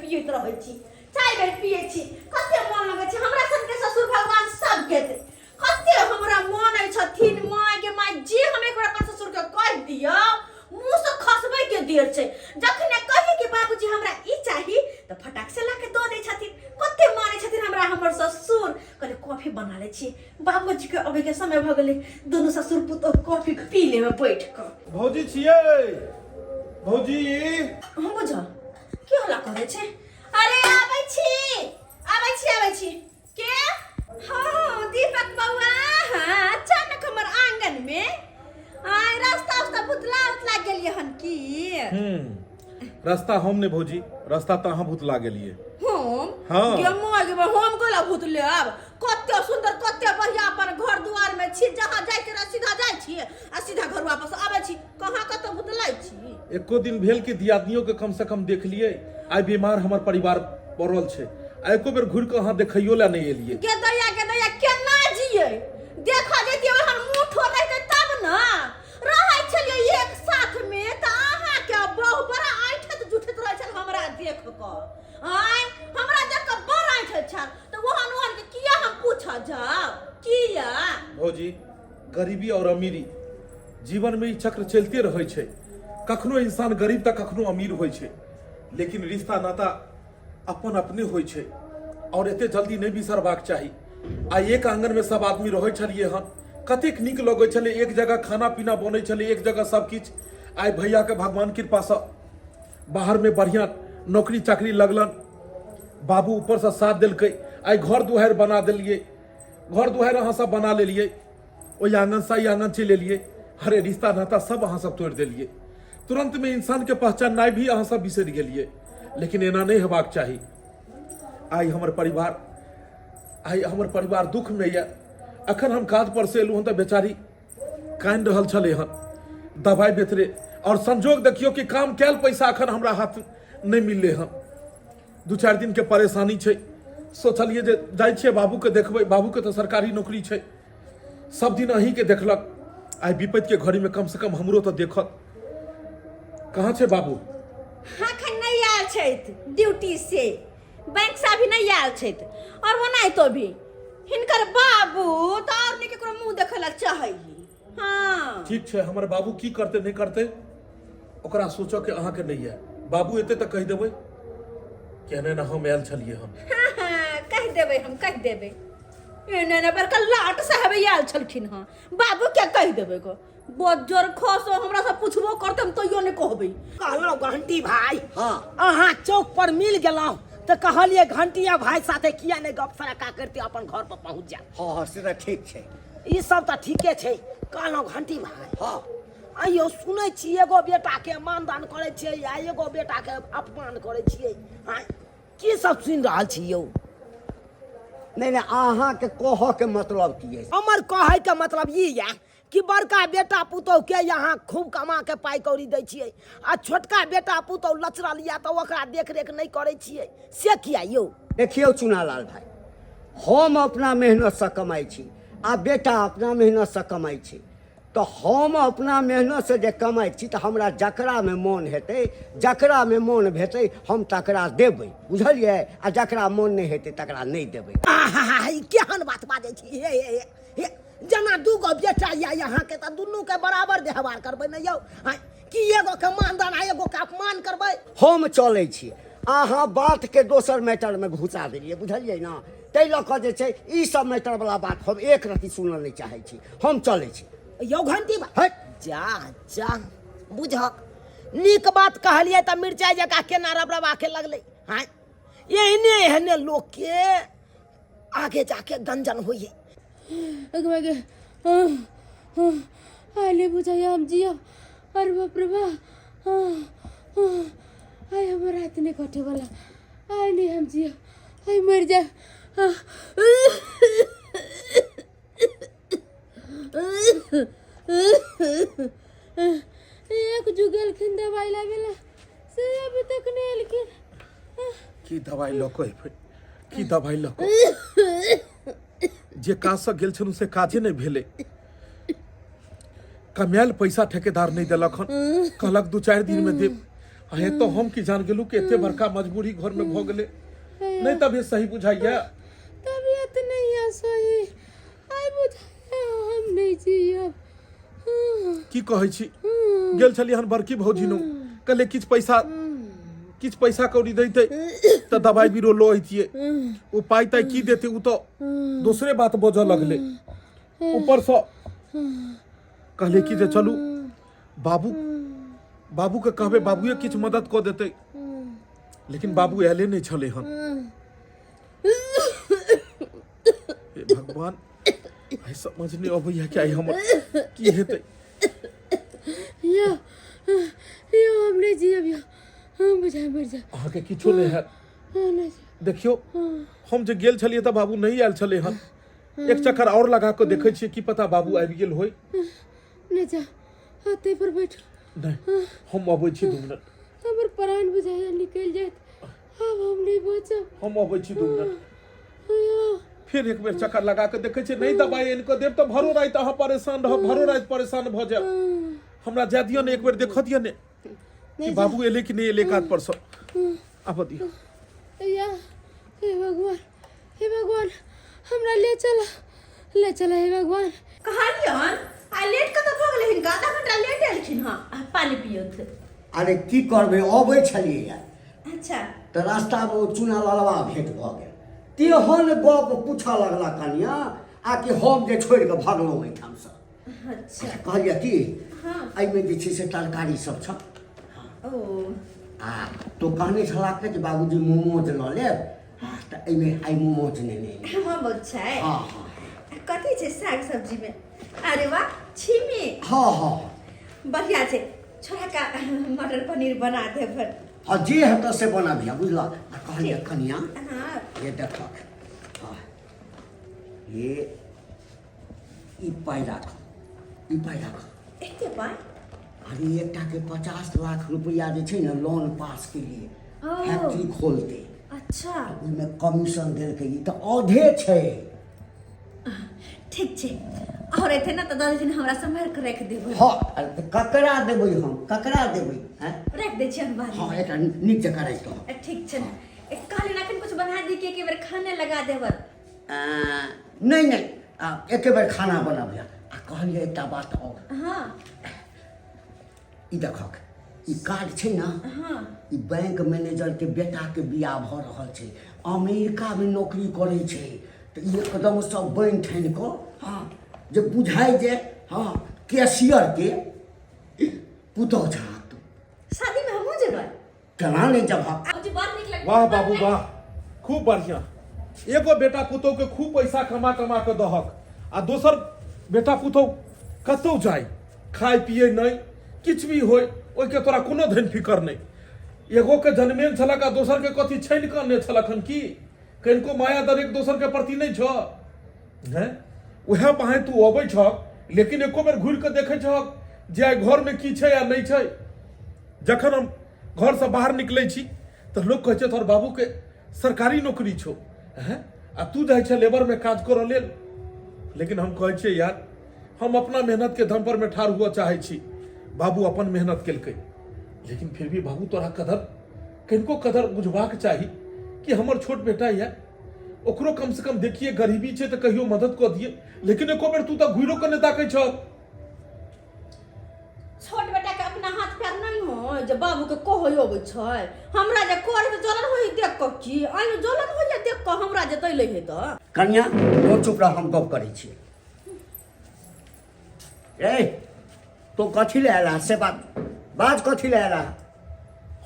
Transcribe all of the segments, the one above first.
पियत रहै छी, चाय बेर पियै छी, कते मन लगै छै हमरा सन के ससुर भगवान सब के कते हमरा मानै छथिन। माय के माय जे हम एक बार अपन ससुर के कह दियो मुंह से खसबै के देर छै। जखने कहि कि बाबूजी हमरा ई चाही त फटाक से लाके दऽ दै छथिन। कते मानै छथिन हमरा हमर ससुर। कहले कॉफी बना लै छी, बाबूजी के अबे के समय भ गेलै, दोनों ससुर पुतोह कॉफी पी लेबे बैठ क। भौजी छियै भौजी। हम बुझ की हल्ला करे छै? अरे आबै छी के? हां दीपक बउआ। हां अचानक हमर आंगन में आय रास्ता भूतला गेलिए हन की? रास्ता हम ने भौजी, रास्ता त अहाँ भूतला गेलिए। हम हां हम कोला भूत लेब? कते सुंदर कते बढ़िया अपन घर दुआर में छी, जहां जाय के सीधा जाय छी आ सीधा घर वापस आबै छी। कहां कत भूतलाई छी? एको दिन भेल कि दियादनियों के कम से कम देख लिए। आइ बीमार हमर परिवार पड़ल छै, आ एको बेर घुर के अहाँ देखैयो ला नहीं एलिए। के दैया केना जियै? देखा जैतियै हम मुंह ठोलै त तब न रहै छलियै एक साथ में। त अहाँ के बहु बड़ा आठत जुठत रहै छल हमरा देख क। आय हमरा देख क बड़ आठत छल त वहां के किया हम पूछा जाब? किया भौजी गरीबी और अमीरी जीवन में ई चक्र चलते रहै छै। कखनो इंसान गरीब त कखनो अमीर होइ छै, लेकिन रिश्ता नाता अपन अपने होइ छै और एते जल्दी नहीं बिसरबाक चाही। आ एक आंगन में सब आदमी रहै छलिए हन, कतेक नीक लगै छलै। एक जगह खाना पीना बनै छलै, एक जगह सब किछ। आइ भैया के भगवान कृपा से बाहर में बढ़िया नौकरी चाकरी लगलन, बाबू ऊपर से साथ देलकै। आइ घर दुआर बना देलिए, घर दुआर अहाँ सब बना लेलिए, ओहि आंगन से ई आंगन चलि एलिए। अरे रिश्ता नाता सब अहाँ सब तोड़ देलिए। तुरंत में इंसान के पहचाननाइ भी अहाँ सब बिसरि गेलिए, लेकिन एना नहीं हेबाक चाही। आइ हमर परिवार दुख में ये। अखन हम काज पर से एलू हन त बेचारी कांदि रहल छले हन, दवाई बेतरे। और संजोग देखियो कि काम कैल पैसा अखन हमरा हाथ नहीं मिलले हन। 2-4 दिन के परेशानी छै। सोचलिए जे जाय छियै बाबू के देखबै। बाबू के तो सरकारी नौकरी छै, सब दिन अहीं के देखलक। आइ विपत के घड़ी में कम से कम हमरो तो देखत। कहाँ छै बाबू? अखन नहीं आयल छथि ड्यूटी से, बैंक से अभी नहीं आयल छथि। और ओनाहि तो भी हिनकर बाबू तो और नहीं केकरो मुंह देखै ला चाहै। हां ठीक छै, हमर बाबू की करते नहीं करते ओकरा सोचो के अहाँ के नहीं है। बाबू एते त कह देबै केने ना हम आयल छलिए हम। हां कह देबै एने ना बड़का लाट साहब आयल छलखिन। हां बाबू क्या कह देबै को? बजर खसो हमरा से पूछबो करतम तो यो ने कहबै। कहलो घंटी भाई, हां अहाँ चौक पर मिल गेलौ त कहलिए घंटिया भाई साथे किया ने गप सड़का करते अपन घर पर पहुंच जा। हां से त ठीक छै। ई सब त ठीके छै। कहलो घंटी भाई, हां आइयो सुनै छी एगो बेटा के मानदान करे छियै या एगो बेटा के अपमान करे छियै। हां की सब सुन रहल छी यौ? नहीं अहाँ के कह के मतलब की है? हमर कहे के मतलब ई है कि बड़का बेटा पुतौह के यहाँ खूब कमा के पाई कौड़ी दै छियै, आ छोटका बेटा पुतौह लचरा लिया तो ओकरा देख रेख नहीं करे छियै, से किया यौ? देखियो चुनालाल भाई, हम अपना मेहनत से कमाई छी आ बेटा अपना मेहनत से कमाई छी। तो हम अपना मेहनत से जे कमाई छी तो हमरा जकरा में मन हेतै, जकरा में मन भेटै हम तकरा देबै, बुझलिए? आ जकरा मन नहीं हेतै तकरा नहीं देबै। ई केहन बात बाजै छी? हे जना दूगो बेटा या यहाँ के त दुनू के बराबर व्यवहार करबै न यौ? कि एगो के मानदान आ एगो के अपमान करबै? हम चलै छी, अहाँ बात के दोसर मैटर में घुसा देलिए, बुझलिए ना? तै लऽ कऽ जे छै ई सब मैटर वाला बात हम एक रत्ती सुनल नहीं चाहै छी। हम चलै छी। यौ घंटी भाई जा बुझक नीक बात कहलिए त मिर्चाई जका केना रबरबा के लगलै। हां एहने लोग के आगे जाके गंजन होइए। अगे आले बुझाई हम जिया। अरे बाप रे बा, आय हमर रात ने कटे वाला। आय नहीं हम जिया, आय मर जा। एक जुगल खिन दवाई लागेला से अभी तक नहीं लेकिन की दवाई लको है? की दवाई लको? जे काज से गेल छनु से काजे नहीं भेले। कमायल पैसा ठेकेदार नहीं देलक हन, कहलक 2-4 दिन में देब। अहे तो हम की जान गेलू कि एते बड़का मजबूरी घर में भ गेले नहीं तब ये सही बुझाइया तबीयत नहीं है सही आई बुझाया हम नहीं जियब की कहै छी गेल छली हन बड़की भौजी नो कले किछ पैसा कौड़ी दैते त दवाई बीरो लो अइतिए ओ पाई ताई की देते उ तो दूसरे बात बजऽ लगले ऊपर से कहले कि जे चलू बाबू के कहबे बाबूए किछ मदद क देते लेकिन बाबू एले नहीं छले हन हे भगवान आई समझ नहीं अबैया कि आई हमर की हेतै या हम नहीं जियब या हम बुझाए मर जा अहाँ के किछो नहीं है नहीं देखियो हम जे गेल छलिए त बाबू नहीं आयल छले हन एक चक्कर और लगा के देखे छिए की पता बाबू आबि गेल होय नहीं जा हाथे पर बैठ नहीं हम अबै छी 2 मिनट हमर प्राण बुझाया निकल जात अब हम नहीं बचब हम अबै छी 2 मिनट फिर एक बेर चक्कर लगा के देखे छिए नहीं दवाई इनको देब त भरो रात अहाँ परेशान रह भरो रात परेशान भ जाब हमरा जा दियो ने एक बेर देख दियो ने कि बाबू एले कि नहीं एले कात पर से अब दियो या हे भगवान हमरा ले चला हे भगवान कहानियन आ लेट कत भ गेलै हिनका आधा घंटा लेट एलखिन हां पानी पियत अरे की करबे अबै छलिए अच्छा तो रास्ता में चूना ललवा भेंट भ गेल तेहन गप पूछऽ लगला कनिया आ कि हम जे छोड़ के भगलहुँ ओहिठाम से अच्छा कहलिए कि हाँ एहिमे जे छै से तरकारी सब छ ओ आ तो कहने छला कि जे बाबूजी मोमोज लऽ लेब तऽ एहिमे आइ मोमोज नेने हाँ बहुत अच्छा है हाँ हाँ कथी छै साग सब्जी में अरे वाह छिमी हाँ हाँ बढ़िया छै छोरा का मटर पनीर बना दे फिर हाँ जे हेतऽ से बना दिया बुझल आ कहलिए कनिया हाँ ये देख हाँ ये ई पाइ राख एते पाई अरे एकटा के 50 लाख रुपया जे छै ने लोन पास के लिए ओ। फैक्ट्री खोलते अच्छा ओहिमे कमीशन देलकै ई तऽ औधे छै ठीक छै और एते ना त 10 दिन हमरा संभाल के रख देबै हाँ अरे तऽ ककरा देबै हम ककरा देबै हैं रख दे छी हम हाँ एकटा नीक जकाँ राखि दो ठीक छै एक काली नाखन कुछ बना दी के बेर खाने लगा देबर नहीं एके बेर खाना बनाबिया आ कहलिए एकटा बात और हाँ ई देखक ई कार्ड छै ना हाँ ई बैंक मैनेजर के बेटा के बियाह भ रहल छै अमेरिका में नौकरी करे छै तऽ ई एकदम सब बनि ठानि कऽ हाँ जे बुझाइ जे हाँ कैशियर के पुतौ छा तू शादी में हमहू जेबै केना नहीं जब मुझे बात निक लग वाह बाबू वाह खूब बढ़िया एगो बेटा पुतौ के खूब पैसा कमा के दहक आ दोसर बेटा पुतौ कतौ जाय खाय पिए नहीं किछ भी होय ओइ के तोरा कोनो धन फिकर नहीं एगो के जन्मेन छलक आ दोसर के कथी छइन करने छलखन की कनको माया दर एक दोसर के प्रति नहीं छ हैं उहे पाहे तू अबै छ लेकिन एको बेर घुर के देखे छ जे आइ घर में की छै या नहीं छै जखन हम घर से बाहर निकले छी तो लोग कहे तोहर बाबू के सरकारी नौकरी छो हैं आ तू जाए छ लेबर में काज कर लेल लेकिन हम कहे छिए यार हम अपना मेहनत के दम पर में ठाड़ हुआ चाहे छी बाबू अपन मेहनत केलकै लेकिन फिर भी बाबू तोरा कदर किनको कदर बुझबाक चाही कि हमर छोट बेटा है ओकरो कम से कम देखिए गरीबी छै तो कहियो मदद क दिए लेकिन एको बेर तू तो घुरो के नहीं ताकै छ छोट बेटा के अपना हाथ पैर नहीं हो जे बाबू के कहै अबै छै हमरा जे कर में जलन होई देख क की आई जलन होई देख क हमरा जे तै लै हे त कन्या तो चुप रह हम गप करै छी ए तो कथी ले आला से बात कथी ले आला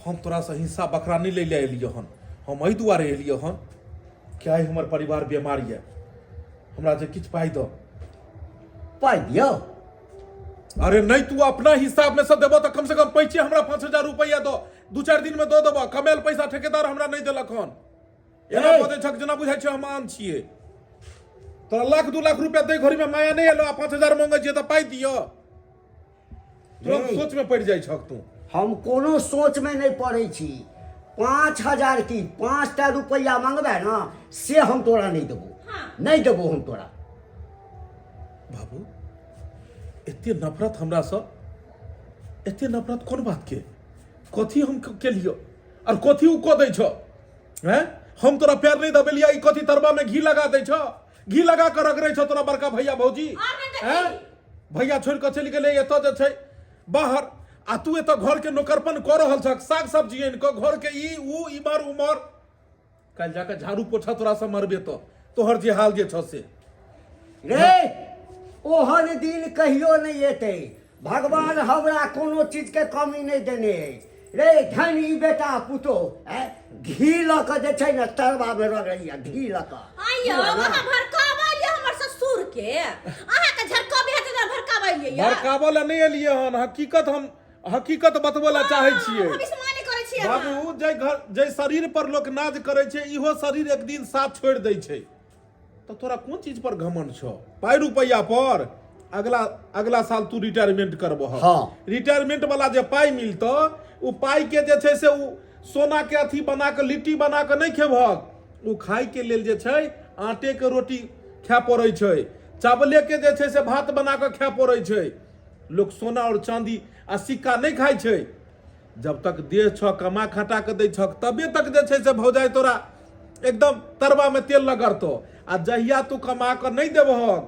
हम तोरा से हिस्सा बकरा नहीं ले एलियो हन हम एहि दुआरे एलियो हन कि आइ हमर परिवार बीमार ये हमरा जे किछ पाई दो पाइ दियो अरे नहीं तू अपना हिसाब में से देबो तो कम से कम पैसे हमरा 5000 रुपया दो 2-4 दिन में दो देबो कमेल पैसा ठेकेदार हमरा नहीं देलक हन एना बदे छक जना बुझाइ छै हम आन छिए तोरा 1-2 लाख रुपया दे घरी में माया नहीं एलो 5000 मांगे छिए तो पाई दियो तुरंत सोच में पड़ जाई छक तू हम कोनो सोच में नहीं पड़े छी 5000 की 5टा रुपया मांगबे ना से हम तोरा नहीं देबो हाँ। नहीं देबो हम तोरा बाबू एते नफरत हमरा से एते नफरत कोन बात के कथी हम के लियो और कथी उ को दै छ हैं? हम तोरा पैर नहीं दबेलिया, ई कथी तरबा में घी लगा दै छ, घी लगा कर रगड़ै छ तोरा बड़का भैया भौजी हैं? भैया छोड़ के चलि गेलै एतऽ जे छै बाहर, आ तू एतऽ घर के नौकरपन कऽ रहल छक, साग सब्जी आनि कऽ घर के ई उ इमर उमर, कल जाके झाड़ू पोछा तोरा से मरबे तो तोहर जे हाल जे छ से। रे ओहन दिन कहियो नहीं एते, भगवान हमरा कोनो चीज के कमी नहीं देने है। रे धन ई बेटा पुतो घी ल के जे छै न तरवा में रगड़िया, घी ल के आइयो अहाँ भड़कावलिए हमर ससुर के, अहाँ के झरकाबे हेतै त भड़कावलिए यार। भड़कावला नहीं एलिए हन, हकीकत बतबला चाहै छियै। भविष्यवाणी करै छियै अहाँ। बाबू जे शरीर पर लोग नाज करे छै, इहो शरीर एक दिन साथ छोड़ दै छै। तो तोरा कोन चीज पर घमंड छौ? पाई रुपया पर? अगला साल तू रिटायरमेंट करबो। हाँ। रिटायरमेंट वाला जे पाई मिलतो, उ पाई के जे छै से उ सोना के अथी बना के लिट्टी बना के नहीं खेबहक, उ खाई के लेल जे छै आटे के रोटी खाय पड़ै छै, चावले के जे छै से भात बना के खाय पड़ै छै। लोग सोना और चांदी आ सिक्का नहीं खाई छै। जब तक देह छ कमा खटा के दै छक, तबे तक जे छै से भौजाई तोरा एकदम तरबा में तेल लगरतो। आ जहिया तू कमा के नहीं देबहक,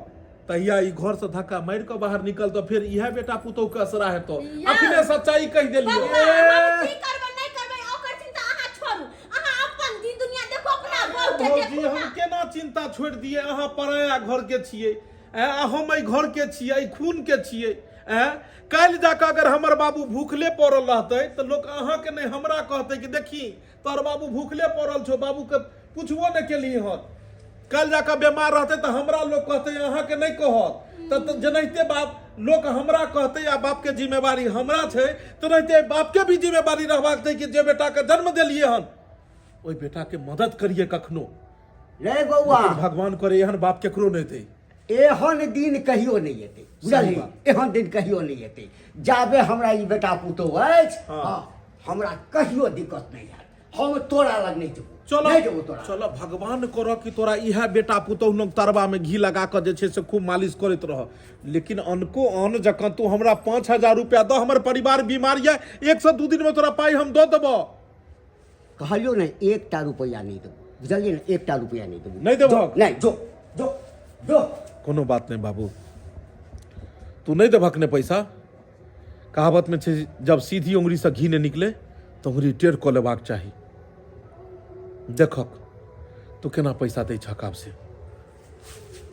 तहिया ई घर से धक्का मार के बाहर निकलतो, फिर इहे बेटा पुतोह के असरा हेतो। अपने सच्चाई कह देलियो। की करबै नहीं करबै ओकर चिंता अहाँ छोड़ू, अहाँ अपन दिन दुनिया देखो, अपना बहू के भौजी देखो हम ना। केना चिंता छोड़ दिए? अहाँ पराया घर के छियै, हम एहि घर के छियै, खून के छियै। काल्हि जाके अगर हमर बाबू भूखले पड़ल रहतै तो लोग अहाँ के नहीं हमरा कहते कि देखी तोहर बाबू भूखले पड़ल छो, बाबू के पूछबो नहीं केलिए हन। कल जाकर बीमार रहते तो हमरा लोग कहते अहाँ के नहीं कहत, तो जनैते बाप लोग हमरा कहते या बाप के जिम्मेवारी हमरा छै, तो रहते बाप के भी जिम्मेवारी रहबाक छै कि जे बेटा के जन्म दिलिए हन ओई बेटा के मदद करिए कखनो। रे बौआ भगवान करे एहन बाप केकरो नहीं थे। एहन दिन कहियो नहीं एते, बुझली? एहन दिन कहियो नहीं एते, जाबे हमरा ई बेटा पुतोह अछि, हमरा कहियो दिक्कत नहीं है। हम तोरा लग नहीं जेबो, चलो नहीं जेबो तोरा। चलो भगवान करो कि तोरा इहा बेटा पुतोह लोग तरबा में घी लगा के जे छै से खूब मालिश करत रह। लेकिन अनको अन जखन तू हमरा 5000 रुपया दो, हमर परिवार बीमार है, 102 दिन में तोरा पाई हम दो देबो। कहलियो नहीं एकटा रुपया नहीं देबो, बुझलिए ना? एकटा रुपया नहीं देबो। नहीं देबो? नहीं, जो जो जो कोनो बात नहीं बाबू, तू नहीं देबहक ने पैसा। कहावत में छै जब सीधी उंगली से घी नहीं निकले तो उंगली टेढ़ क लेबाक चाही। देखक तू केना पैसा दै छक आब से।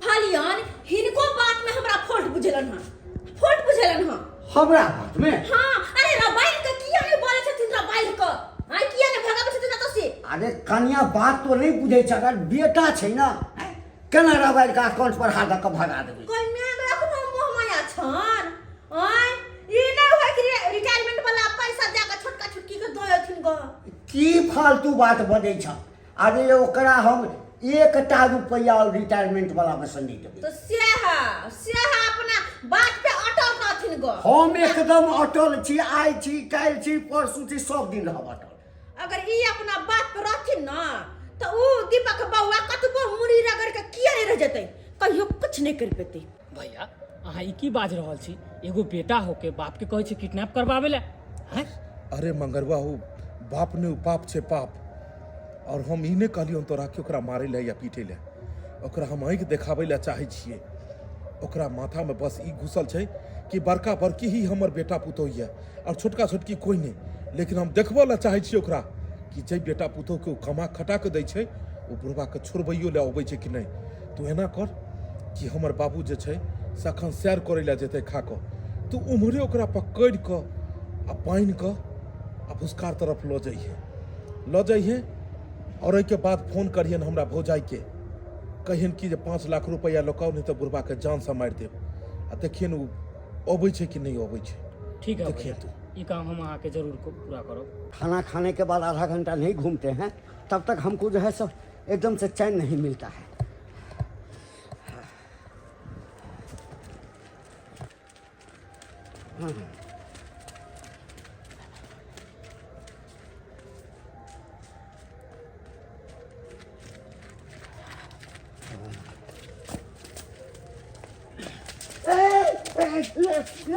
फलियन हिनको बात में हमरा फॉल्ट बुझलन हन। हमरा बात में हां, अरे रबाइल के किया नहीं बोले छथिन? रबाइल के आई किया नहीं भगाबै छथिन तो से? अरे कन्या बात तो नहीं बुझे छ, अगर बेटा छै ना केना रबाइल का अकाउंट पर हाथ के भगा देबै? कन्या एखनो मोह माया छन। ओय ई नहीं होय कि रिटायरमेंट वाला पैसा दे के छोटका छुटकी के दयथिन ग। की फालतू बात बजै छ? अरे ओकरा हम एकटा रुपया और रिटायरमेंट वाला में से नहीं देबै। तो सेहा अपना बात पे अटल रहथिन ग। हम एकदम अटल छी, आइ छी, काल्हि छी, परसू छी, सब दिन रहब अटल। अगर ई अपना बात पे रहथिन ना तो ऊ दीपक बउआ कतबो मुड़ी रगड़ के किया नहीं रह जतै, कहियो कुछ नहीं कर पेते। भैया अहाँ ई की बाज रहल छी? एगो बेटा होके बाप के कहै छै किडनैप करबावे ले? हैं? अरे मंगरवा हो, बाप ने पाप छे पाप। और हम ई नहीं कहलियो तोरा कि ओकरा मारे ले या पीटे ले, ओकरा हम आँखि देखाबै ले चाहे छियै। ओकरा माथा में बस ई घुसल छै कि बड़का बड़की ही हमर बेटा पुतोह ये और छोटका छोटकी कोई नहीं। लेकिन हम देखबो ला चाहे छियै ओकरा कि जे बेटा पुतोह के कमा खटा के दै छै ओ बुढ़वा के छोड़बैयो ले अबै छै कि नहीं। तू एना कर कि हमर बाबू जे छै से अखन सैर करे ले जेतै खा कऽ, तू उम्हरे ओकरा पकड़ कऽ आ पानि कऽ आ भुसकार तरफ लऽ जइहे और एहिके बाद फोन करियन हमरा भौजाई के, कहियन कि जे 5 लाख रुपया लौकाओ नहीं तो बुढ़वा के जान से मारि देब। आ देखियन उ अबै छै कि नहीं अबै छै। ठीक है देखिए भैया, ये काम हम आके जरूर पूरा करो। खाना खाने के बाद आधा घंटा नहीं घूमते हैं तब तक हमको जो है सब एकदम से चैन नहीं मिलता है। कौन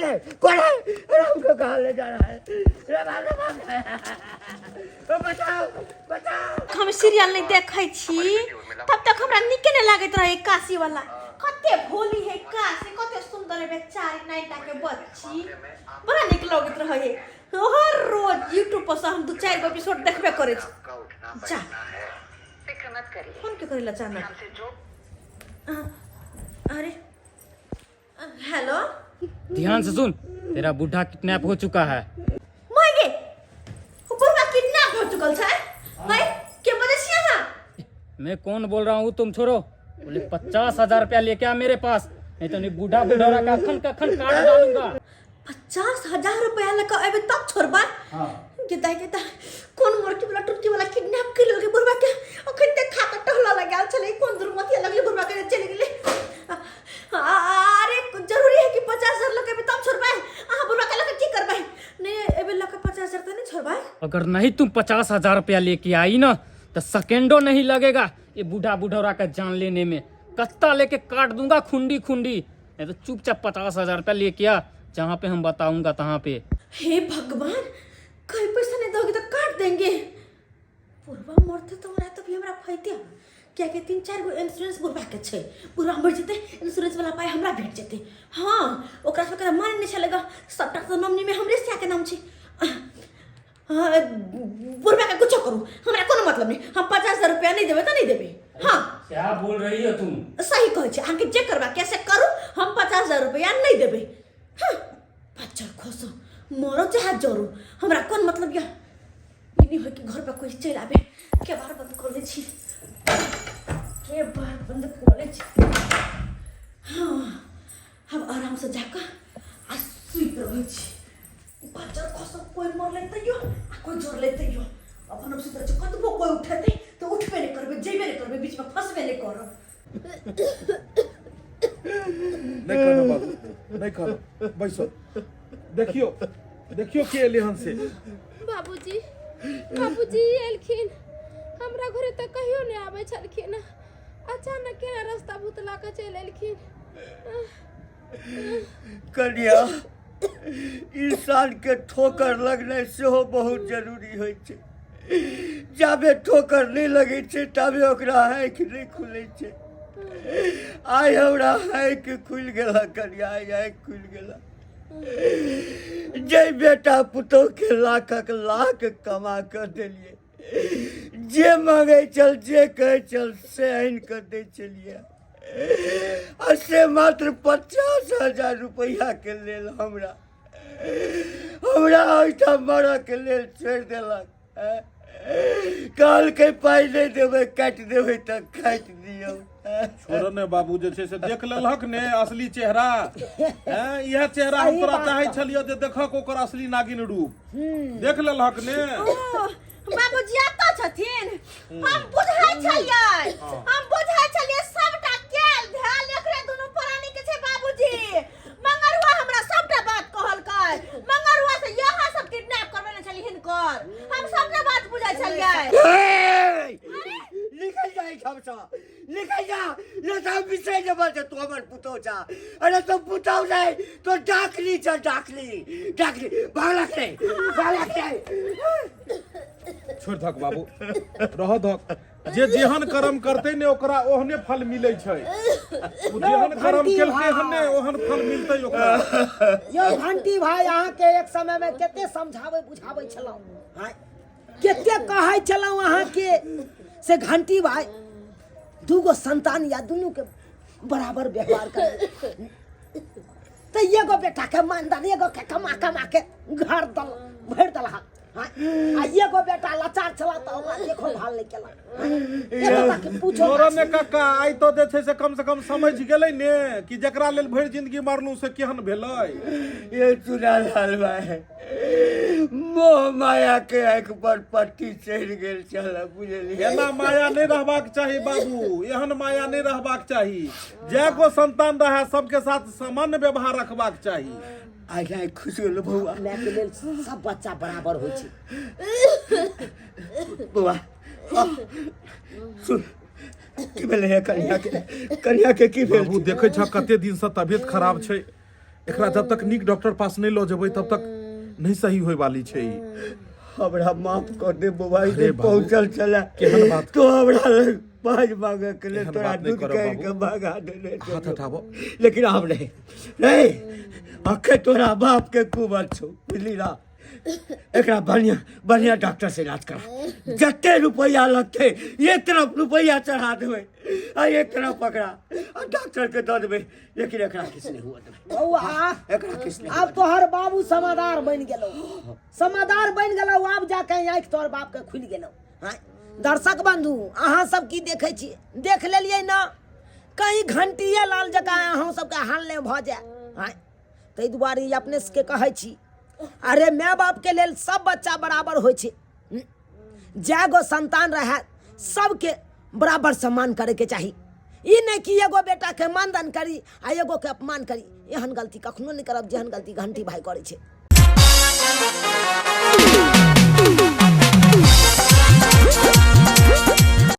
है हमको कहाँ ले जा रहा है? बचाओ बचाओ। हम सीरियल नहीं देखे छी तब तक हमरा निके नहीं लागत रहे काशी वाला कते भोली है काशी कते सुंदर है बेचारी नाइटा के बच्ची बड़ा निक लगत रहे हर रोज यूट्यूब पर से हम 2-4 एपिसोड देखबे करे छी जा फिक्र मत करिए फोन के करेला जाना अरे हेलो ध्यान से सुन, तेरा बुढ़ा किडनैप हो चुका है। मायगे बुढ़वा किडनैप हो चुकल छै भाई के वजह से यहाँ मैं कौन बोल रहा हूँ तुम छोड़ो। बोले 50,000 रुपया लेके आ मेरे पास, नहीं तो नहीं बूढ़ा बुढ़ौरा का अखन काट डालूंगा। 50,000 रुपया लेकर अबे तब छोड़बा गेदा गेदा कौन मोर के वाला टुट्टी वाला किडनैप कर लेके बुढ़वा के अखन ते खा के टहला लगाल चले कौन दुर्मति लगली बुढ़वा के चले गेले। अरे जरूरी है कि 50,000 लेके अबे तब छोड़बा आहा बुढ़वा के लेके की करबा नहीं अबे लेके 50,000 तो नहीं छोड़बा। अगर नहीं तुम 50,000 रुपया लेके आई ना तो सेकेंडो नहीं लगेगा ये बूढ़ा बुढ़ौरा का जान लेने में। कत्ता लेके काट दूंगा खुंडी खुंडी, नहीं तो चुपचाप 50,000 रुपया लेके आ, जहाँ पे हम बताऊंगा तहाँ पे। हे भगवान कहीं पैसा नहीं दोगे तो काट देंगे। बुढ़वा मरते तो हमरा तो भी हमरा फायदे क्या के 3-4 गो इंश्योरेंस बुढ़वा के छै बुढ़वा मर जेते इंश्योरेंस वाला पाई हमरा भेट जेते। हाँ ओकरा से करे मान नहीं चलेगा सबटा तो नॉमिनी में हमरे से के नाम छै। बुढ़वा के कुछ करू हमरा कोनो मतलब नहीं, हम 50,000 रुपया नहीं देबे तो नहीं देबे। हाँ क्या बोल रही हो तुम? सही कहै छै आके जे करबा कैसे करू हम 50,000 रुपया नहीं देबे। हाँ बच्चा खोसो मरो चाहे जरू हमरा कौन मतलब या नहीं हो कि घर पे कोई चल आवे के बार बंद कर दे छी के बार बंद कर ले छी। हाँ हम आराम से जाकर आ सुई रहे छी बच्चा खोसो कोई मर लेते यो कोई जोर लेते यो अपन अब सुतर कतबो कोई उठते तो उठबे नहीं करबे जेबे नहीं करबे बीच में फंसबे नहीं करब। नहीं खाना बाबू नहीं खाना बैसो देखियो के एले हन से। बाबूजी एलखिन हमरा घरे तक कहियो नहीं आवे छलखिन, अचानक केना रास्ता भूतला के चल एलखिन। कन्या इंसान के ठोकर लगने सेहो बहुत जरूरी होइ छै। जाबे ठोकर नहीं लगे छै तबे ओकरा आँखि नहीं खुले छै। आइ हमरा आँखि खुल गेला कन्या, आँखि खुल गेला। जे बेटा पुतोह के लाखक लाख कमा कर देलिए, जे मांगे चल जे कहे चल से आइन कर दे चलिए, और से मात्र 50,000 रुपया के लेल हमरा ओहिठाम मरऽ के लेल छोड़ि देलक। कहल के पाई नहीं देवे काट देवे तो काट दियो। छोड़ ने बाबू जे छै से देख लेलहक ने असली चेहरा। हैं यह चेहरा हम तोरा चाहे छलियो जे देखक ओकर असली नागिन रूप देख लेलहक ने। बाबूजी आता छथिन हम बुझाई छलिए सबटा केल ध्यान एकरे दुनु प्राणी के छै बाबूजी। मंगरुआ हमरा सबटा बात कहल कै मंगरुआ से यहाँ सब किडनैप करबे छली हिनकर हम सबटा बात बुझाई छलिए। निकल जाए हमसा निकल जा न तो विषय जबर से तो हमर पुतो जा। अरे तो पुतो नहीं तो डाकली जा डाकली भागलक नहीं। छोड़ धक बाबू रह धक जे जेहन कर्म करते ने ओकरा ओहने फल मिलै छै। ओ जेहन कर्म केलकै हने ओहन फल मिलतै ओकरा। यो घंटी भाई अहाँ के एक समय में केते समझावे बुझावे छलौ, हां केते कहै छलौ अहाँ के से घंटी भाई दूगो संतान या दुनू के बराबर व्यवहार करे तो एगो बेटा के मानदान एगो के कमा के घर दल भर दल। आ एगो बेटा लाचार छला तो ओकरा देखो भाल नहीं केला। एगो के पूछो छोड़ ने काका आइ तो जे छै से कम समझ गेलै ने कि जकरा लेल भरि जिंदगी मरलू से केहन भेलै। ये चुरा लाल भाई मोह माया के आँख पर पट्टी चढ़ गेल चल बुझलिए। एना माया नहीं रहबाक चाही बाबू, एहन माया नहीं रहबाक चाही। जे गो संतान रहे सबके साथ सामान्य व्यवहार रखबाक चाही। आइ आइ खुश होलो बौआ माय के लेल सब बच्चा बराबर होइ छै। बौआ सुन की भेलै है कन्या के की भेल बाबू देखे छ कते दिन से तबियत खराब छै, एकरा जब तक नीक डॉक्टर पास नहीं लो जेबै तब तक नहीं सही होय वाली छै। हमरा माफ कर दे बौआ अरे इधर बाबू, पहुंचल चला केहन बात? तो हमरा लग पाँच मांगे के लिए एहन तोरा बात नहीं दूध करब कह बाबू। के भागा देले हाथ हटाबो। लेकिन अब नहीं नहीं अखे तोरा बाप के कुबर छो बुझली ना। एकरा बढ़िया बढ़िया डॉक्टर से इलाज करा, जते रुपया लगते एक तरफ रुपया चढ़ा देवे आ एक तरफ पकड़ा आ डॉक्टर के दे देवे, लेकिन एकरा किस नहीं हुआ देवे। बौआ एकरा किस नहीं अब तोहर बाबू समादार बन गेलो, समादार बन गेलो। अब जाके आँखि तोहर बाप के खुल गेलो। हाँ दर्शक बंधु अहाँ सब की देखे छी, देख लेलिए ना कहीं घंटिए लाल जकाँ अहाँ सबके हाल नहीं भ जाए। हाँ ताहि दुआरे ई अपने सबके कहै छी, अरे माय बाप के लेल सब बच्चा बराबर होइ छै। जै गो संतान रहे सबके बराबर सम्मान करे के चाही। ई नहीं कि एगो बेटा के मानदान करी आ एगो के अपमान करी। एहन गलती कखनो नहीं करब जेहन गलती घंटी भाई करे छै।